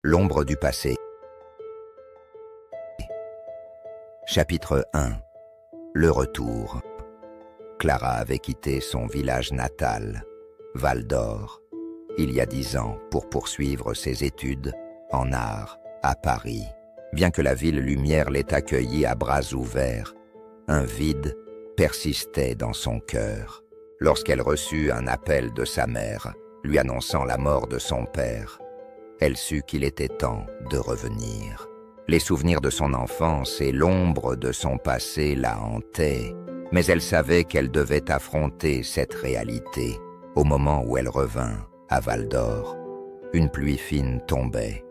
L'ombre du passé. Chapitre 1. Le retour. Clara avait quitté son village natal, Val d'Or, il y a 10 ans pour poursuivre ses études en art à Paris. Bien que la ville lumière l'ait accueillie à bras ouverts, un vide persistait dans son cœur lorsqu'elle reçut un appel de sa mère lui annonçant la mort de son père. Elle sut qu'il était temps de revenir. Les souvenirs de son enfance et l'ombre de son passé la hantaient, mais elle savait qu'elle devait affronter cette réalité. Au moment où elle revint à Val d'Or, une pluie fine tombait,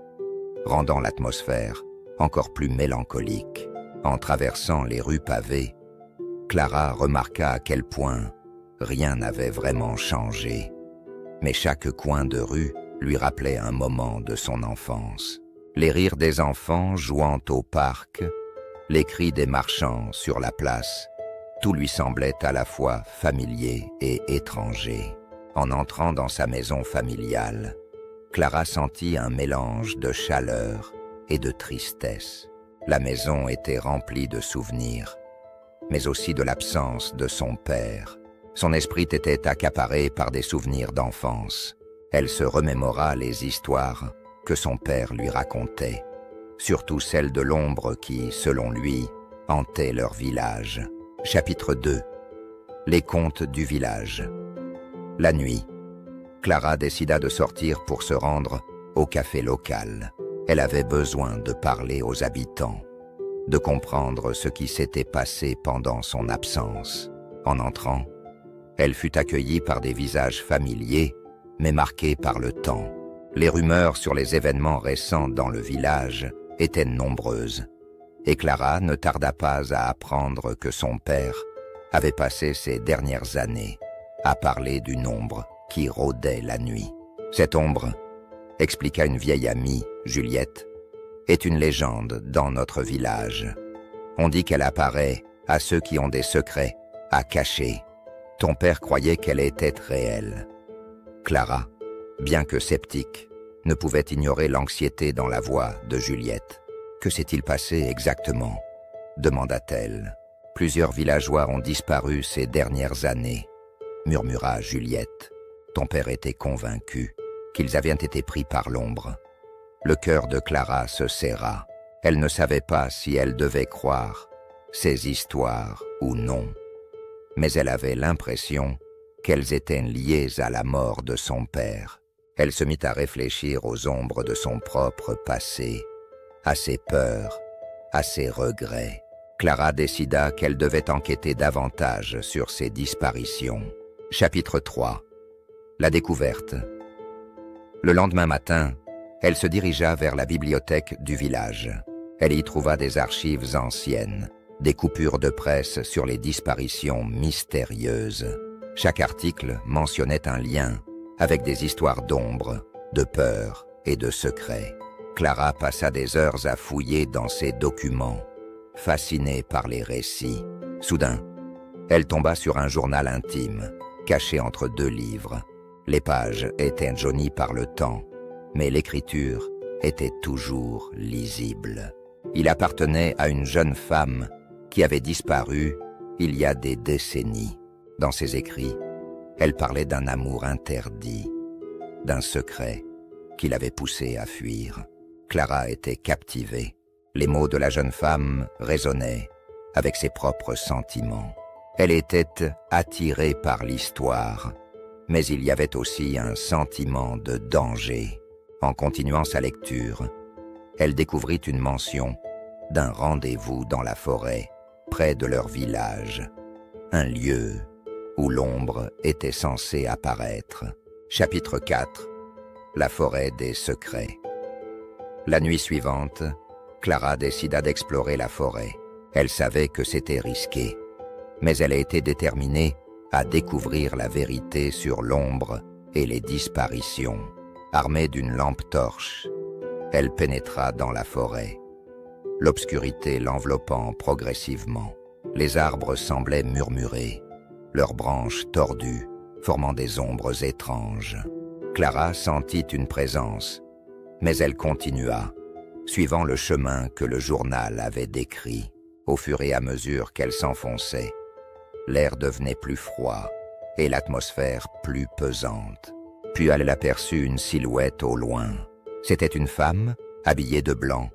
rendant l'atmosphère encore plus mélancolique. En traversant les rues pavées, Clara remarqua à quel point rien n'avait vraiment changé. Mais chaque coin de rue lui rappelait un moment de son enfance. Les rires des enfants jouant au parc, les cris des marchands sur la place, tout lui semblait à la fois familier et étranger. En entrant dans sa maison familiale, Clara sentit un mélange de chaleur et de tristesse. La maison était remplie de souvenirs, mais aussi de l'absence de son père. Son esprit était accaparé par des souvenirs d'enfance. Elle se remémora les histoires que son père lui racontait, surtout celles de l'ombre qui, selon lui, hantait leur village. Chapitre 2. Les contes du village. La nuit, Clara décida de sortir pour se rendre au café local. Elle avait besoin de parler aux habitants, de comprendre ce qui s'était passé pendant son absence. En entrant, elle fut accueillie par des visages familiers, mais marqués par le temps. Les rumeurs sur les événements récents dans le village étaient nombreuses, et Clara ne tarda pas à apprendre que son père avait passé ses dernières années à parler d'une ombre qui rôdait la nuit. Cette ombre, expliqua une vieille amie, Juliette, est une légende dans notre village. On dit qu'elle apparaît à ceux qui ont des secrets à cacher. Ton père croyait qu'elle était réelle. Clara, bien que sceptique, ne pouvait ignorer l'anxiété dans la voix de Juliette. « Que s'est-il passé exactement ?» demanda-t-elle. « Plusieurs villageois ont disparu ces dernières années, » murmura Juliette. Ton père était convaincu qu'ils avaient été pris par l'ombre. Le cœur de Clara se serra. Elle ne savait pas si elle devait croire ces histoires ou non, mais elle avait l'impression qu'elles étaient liées à la mort de son père. Elle se mit à réfléchir aux ombres de son propre passé, à ses peurs, à ses regrets. Clara décida qu'elle devait enquêter davantage sur ces disparitions. Chapitre 3. La découverte. Le lendemain matin, elle se dirigea vers la bibliothèque du village. Elle y trouva des archives anciennes, des coupures de presse sur les disparitions mystérieuses. Chaque article mentionnait un lien avec des histoires d'ombre, de peur et de secrets. Clara passa des heures à fouiller dans ces documents, fascinée par les récits. Soudain, elle tomba sur un journal intime, caché entre 2 livres. Les pages étaient jaunies par le temps, mais l'écriture était toujours lisible. Il appartenait à une jeune femme qui avait disparu il y a des décennies. Dans ses écrits, elle parlait d'un amour interdit, d'un secret qui l'avait poussée à fuir. Clara était captivée. Les mots de la jeune femme résonnaient avec ses propres sentiments. Elle était attirée par l'histoire, mais il y avait aussi un sentiment de danger. En continuant sa lecture, elle découvrit une mention d'un rendez-vous dans la forêt, près de leur village, un lieu où l'ombre était censée apparaître. Chapitre 4. La forêt des secrets. La nuit suivante, Clara décida d'explorer la forêt. Elle savait que c'était risqué, mais elle était déterminée à découvrir la vérité sur l'ombre et les disparitions. Armée d'une lampe torche, elle pénétra dans la forêt, l'obscurité l'enveloppant progressivement. Les arbres semblaient murmurer, leurs branches tordues, formant des ombres étranges. Clara sentit une présence Mais elle continua, suivant le chemin que le journal avait décrit. Au fur et à mesure qu'elle s'enfonçait, l'air devenait plus froid et l'atmosphère plus pesante. Puis elle aperçut une silhouette au loin. C'était une femme, habillée de blanc,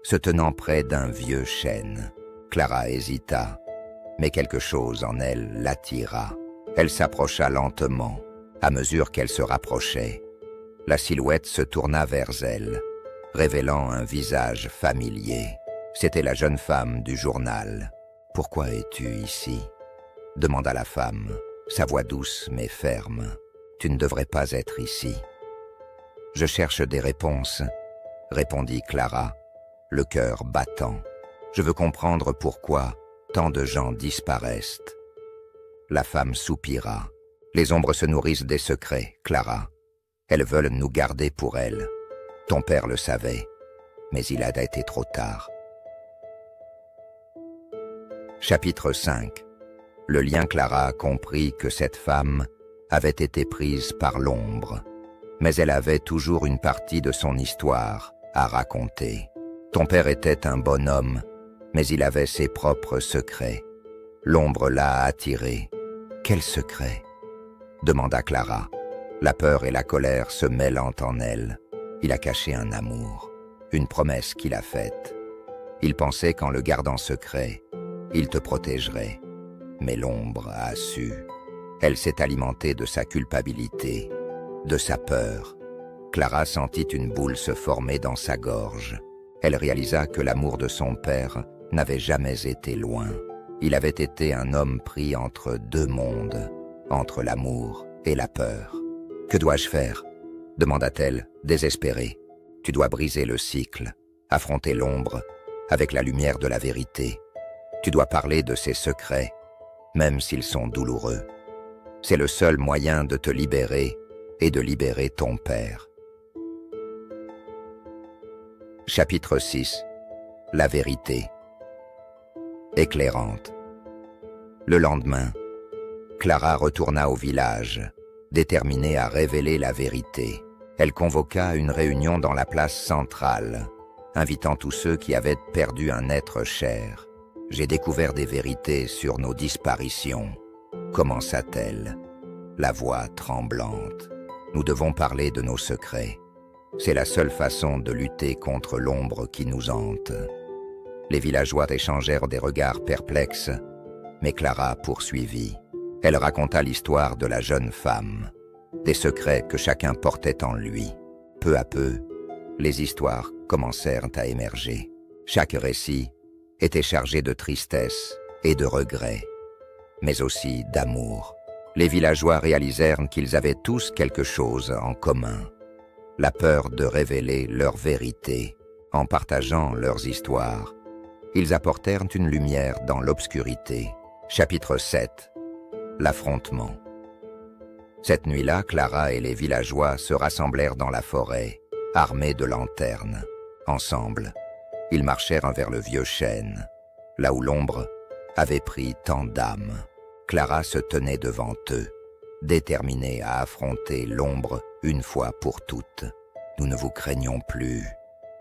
se tenant près d'un vieux chêne. Clara hésita, mais quelque chose en elle l'attira. Elle s'approcha lentement. À mesure qu'elle se rapprochait, la silhouette se tourna vers elle, révélant un visage familier. C'était la jeune femme du journal. « Pourquoi es-tu ici ?» demanda la femme, sa voix douce mais ferme. « Tu ne devrais pas être ici. »« Je cherche des réponses, » répondit Clara, le cœur battant. « Je veux comprendre pourquoi tant de gens disparaissent. » La femme soupira. « Les ombres se nourrissent des secrets, Clara. Elles veulent nous garder pour elles. Ton père le savait, mais il a été trop tard. » Chapitre 5. Le lien. Clara comprit que cette femme avait été prise par l'ombre, mais elle avait toujours une partie de son histoire à raconter. Ton père était un bon homme, mais il avait ses propres secrets. L'ombre l'a attiré. Quel secret ? Demanda Clara, la peur et la colère se mêlant en elle. Il a caché un amour, une promesse qu'il a faite. Il pensait qu'en le gardant secret, il te protégerait. Mais l'ombre a su. Elle s'est alimentée de sa culpabilité, de sa peur. Clara sentit une boule se former dans sa gorge. Elle réalisa que l'amour de son père n'avait jamais été loin. Il avait été un homme pris entre deux mondes, entre l'amour et la peur. « Que dois-je faire ?» demanda-t-elle, désespérée. « Tu dois briser le cycle, affronter l'ombre avec la lumière de la vérité. Tu dois parler de ses secrets, même s'ils sont douloureux. C'est le seul moyen de te libérer et de libérer ton père. » Chapitre 6. La vérité. Éclairante. Le lendemain, Clara retourna au village, déterminée à révéler la vérité. Elle convoqua une réunion dans la place centrale, invitant tous ceux qui avaient perdu un être cher. « J'ai découvert des vérités sur nos disparitions, » commença-t-elle, la voix tremblante. « Nous devons parler de nos secrets. C'est la seule façon de lutter contre l'ombre qui nous hante. » Les villageois échangèrent des regards perplexes, mais Clara poursuivit. Elle raconta l'histoire de la jeune femme, des secrets que chacun portait en lui. Peu à peu, les histoires commencèrent à émerger. Chaque récit était chargé de tristesse et de regret, mais aussi d'amour. Les villageois réalisèrent qu'ils avaient tous quelque chose en commun, la peur de révéler leur vérité. En partageant leurs histoires, ils apportèrent une lumière dans l'obscurité. Chapitre 7. L'affrontement. Cette nuit-là, Clara et les villageois se rassemblèrent dans la forêt, armés de lanternes. Ensemble, ils marchèrent vers le vieux chêne, là où l'ombre avait pris tant d'âmes. Clara se tenait devant eux, déterminée à affronter l'ombre une fois pour toutes. « Nous ne vous craignons plus »,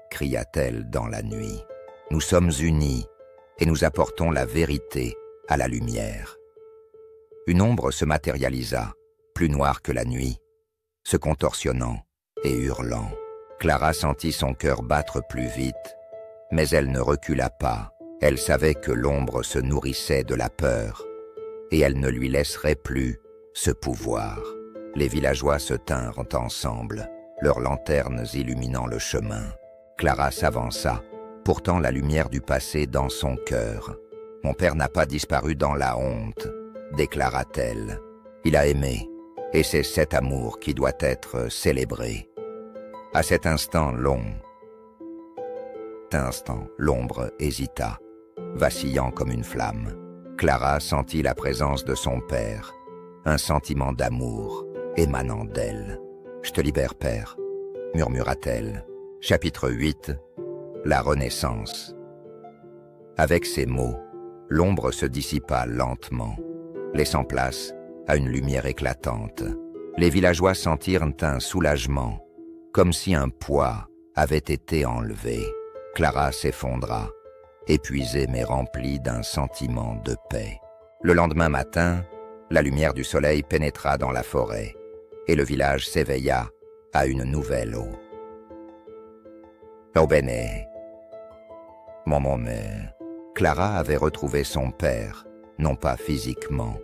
cria-t-elle dans la nuit. « Nous sommes unis et nous apportons la vérité à la lumière. » Une ombre se matérialisa, plus noire que la nuit, se contorsionnant et hurlant. Clara sentit son cœur battre plus vite, mais elle ne recula pas. Elle savait que l'ombre se nourrissait de la peur, et elle ne lui laisserait plus ce pouvoir. Les villageois se tinrent ensemble, leurs lanternes illuminant le chemin. Clara s'avança, portant la lumière du passé dans son cœur. « Mon père n'a pas disparu dans la honte », déclara-t-elle. « Il a aimé, et c'est cet amour qui doit être célébré. » À cet instant, l'ombre hésita, vacillant comme une flamme. Clara sentit la présence de son père, un sentiment d'amour émanant d'elle. « Je te libère, père », murmura-t-elle. Chapitre 8. La renaissance. Avec ces mots, l'ombre se dissipa lentement, laissant place à une lumière éclatante. Les villageois sentirent un soulagement, comme si un poids avait été enlevée. Clara s'effondra, épuisée mais remplie d'un sentiment de paix. Le lendemain matin, la lumière du soleil pénétra dans la forêt, et le village s'éveilla à une nouvelle eau. Oh bene, mon mère. Clara avait retrouvé son père, non pas physiquement,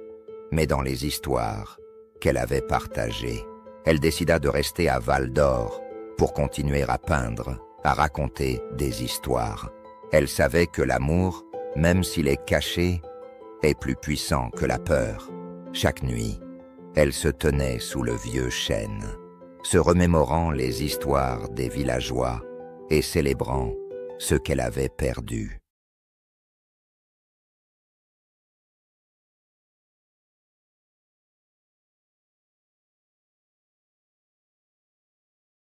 mais dans les histoires qu'elle avait partagées. Elle décida de rester à Val d'Or pour continuer à peindre, à raconter des histoires. Elle savait que l'amour, même s'il est caché, est plus puissant que la peur. Chaque nuit, elle se tenait sous le vieux chêne, se remémorant les histoires des villageois et célébrant ce qu'elle avait perdu.